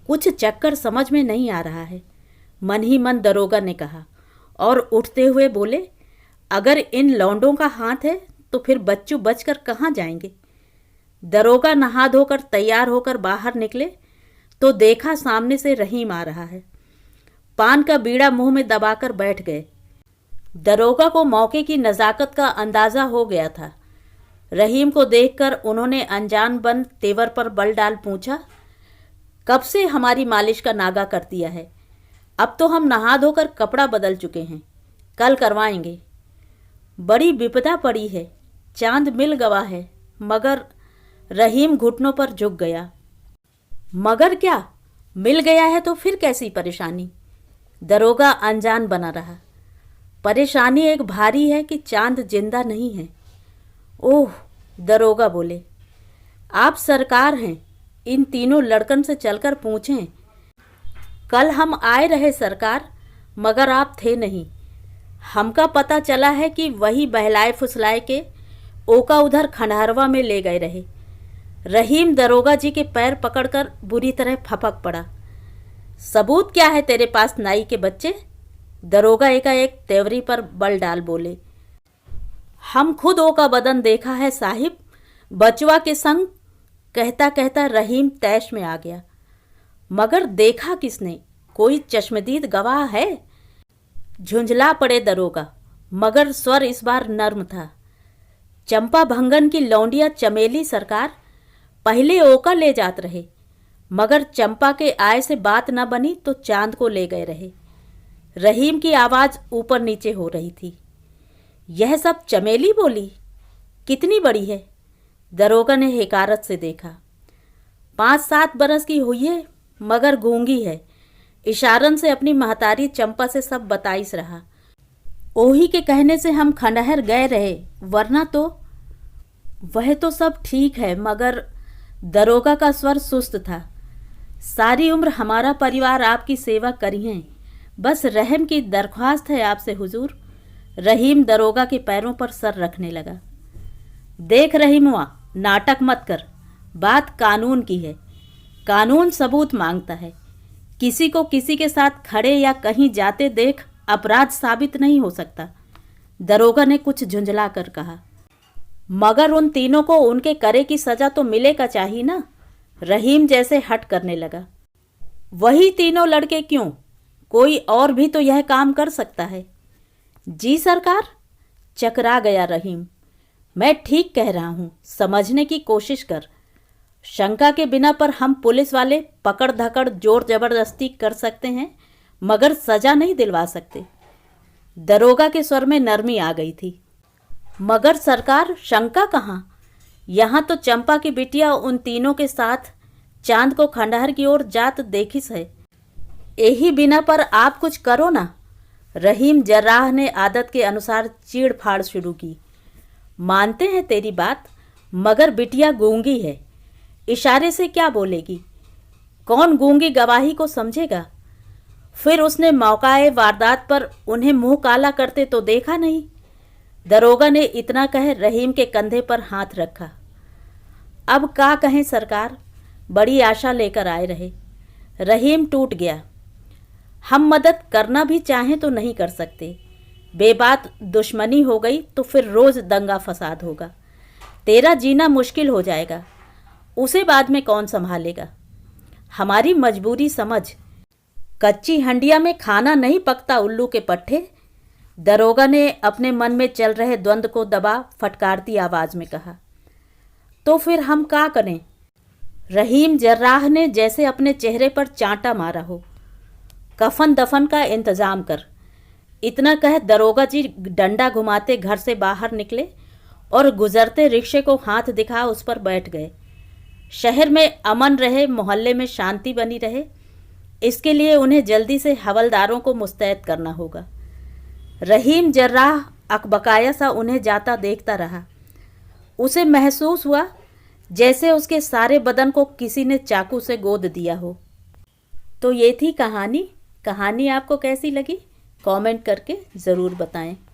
कुछ चक्कर समझ में नहीं आ रहा है, मन ही मन दरोगा ने कहा और उठते हुए बोले, अगर इन लौंडों का हाथ है तो फिर बच्चू बचकर कहाँ जाएंगे? दरोगा नहा धोकर तैयार होकर बाहर निकले तो देखा सामने से रहीम आ रहा है। पान का बीड़ा मुंह में दबाकर बैठ गए। दरोगा को मौके की नज़ाकत का अंदाज़ा हो गया था। रहीम को देखकर उन्होंने अनजान बंद तेवर पर बल डाल पूछा, कब से हमारी मालिश का नागा कर दिया है? अब तो हम नहा धोकर कपड़ा बदल चुके हैं, कल करवाएंगे। बड़ी विपदा पड़ी है, चांद मिल गवा है, मगर रहीम घुटनों पर झुक गया। मगर क्या, मिल गया है तो फिर कैसी परेशानी? दरोगा अनजान बना रहा। परेशानी एक भारी है कि चांद जिंदा नहीं है। ओह, दरोगा बोले, आप सरकार हैं, इन तीनों लड़कन से चलकर पूछें। कल हम आए रहे सरकार, मगर आप थे नहीं। हमका पता चला है कि वही बहलाए फुसलाए के ओका उधर खंडहरवा में ले गए रहे। रहीम दरोगा जी के पैर पकड़कर बुरी तरह फपक पड़ा। सबूत क्या है तेरे पास, नाई के बच्चे? दरोगा एकाएक तेवरी पर बल डाल बोले। हम खुद ओका बदन देखा है साहिब, बचवा के संग। कहता कहता रहीम तैश में आ गया। मगर देखा किसने? कोई चश्मदीद गवाह है? झुंझला पड़े दरोगा, मगर स्वर इस बार नर्म था। चंपा भंगन की लौंडिया चमेली सरकार, पहले ओका ले जात रहे, मगर चंपा के आय से बात न बनी तो चांद को ले गए रहे। रहीम की आवाज़ ऊपर नीचे हो रही थी। यह सब चमेली बोली? कितनी बड़ी है? दरोगा ने हिकारत से देखा। 5-7 बरस की हुई है, मगर गूंगी है। इशारन से अपनी महतारी चंपा से सब बताइस रहा। ओही के कहने से हम खंडहर गए रहे, वरना तो। वह तो सब ठीक है, मगर दरोगा का स्वर सुस्त था। सारी उम्र हमारा परिवार आपकी सेवा करी है, बस रहम की दरख्वास्त है आपसे हुजूर। रहीम दरोगा के पैरों पर सर रखने लगा। देख रहीमुआ, नाटक मत कर, बात कानून की है। कानून सबूत मांगता है। किसी को किसी के साथ खड़े या कहीं जाते देख अपराध साबित नहीं हो सकता। दरोगा ने कुछ झुंझला कर कहा। मगर उन तीनों को उनके करे की सजा तो मिलेगा चाहिए ना? रहीम जैसे हट करने लगा। वही तीनों लड़के क्यों? कोई और भी तो यह काम कर सकता है। जी सरकार, चकरा गया रहीम। मैं ठीक कह रहा हूँ, समझने की कोशिश कर। शंका के बिना पर हम पुलिस वाले पकड़ धकड़ जोर जबरदस्ती कर सकते हैं, मगर सजा नहीं दिलवा सकते। दरोगा के स्वर में नरमी आ गई थी। मगर सरकार, शंका कहाँ? यहाँ तो चंपा की बिटिया उन तीनों के साथ चांद को खंडहर की ओर जात देखिस है। यही बिना पर आप कुछ करो ना। रहीम जर्राह ने आदत के अनुसार चीड़ फाड़ शुरू की। मानते हैं तेरी बात, मगर बिटिया गूंगी है, इशारे से क्या बोलेगी? कौन गूंगी गवाही को समझेगा? फिर उसने मौकाए वारदात पर उन्हें मुंह काला करते तो देखा नहीं। दरोगा ने इतना कह रहीम के कंधे पर हाथ रखा। अब क्या कहें सरकार, बड़ी आशा लेकर आए रहे। रहीम टूट गया। हम मदद करना भी चाहें तो नहीं कर सकते। बेबात दुश्मनी हो गई तो फिर रोज़ दंगा फसाद होगा। तेरा जीना मुश्किल हो जाएगा। उसे बाद में कौन संभालेगा? हमारी मजबूरी समझ। कच्ची हंडिया में खाना नहीं पकता उल्लू के पट्टे। दरोगा ने अपने मन में चल रहे द्वंद्व को दबा फटकारती आवाज में कहा। तो फिर हम क्या करें? रहीम जर्राह ने जैसे अपने चेहरे पर चांटा मारा हो। कफन दफन का इंतजाम कर। इतना कह दरोगा जी डंडा घुमाते घर से बाहर निकले और गुजरते रिक्शे को हाथ दिखा उस पर बैठ गए। शहर में अमन रहे, मोहल्ले में शांति बनी रहे, इसके लिए उन्हें जल्दी से हवलदारों को मुस्तैद करना होगा। रहीम जर्राह अकबकाया सा उन्हें जाता देखता रहा। उसे महसूस हुआ जैसे उसके सारे बदन को किसी ने चाकू से गोद दिया हो। तो ये थी कहानी। कहानी आपको कैसी लगी? कमेंट करके ज़रूर बताएं।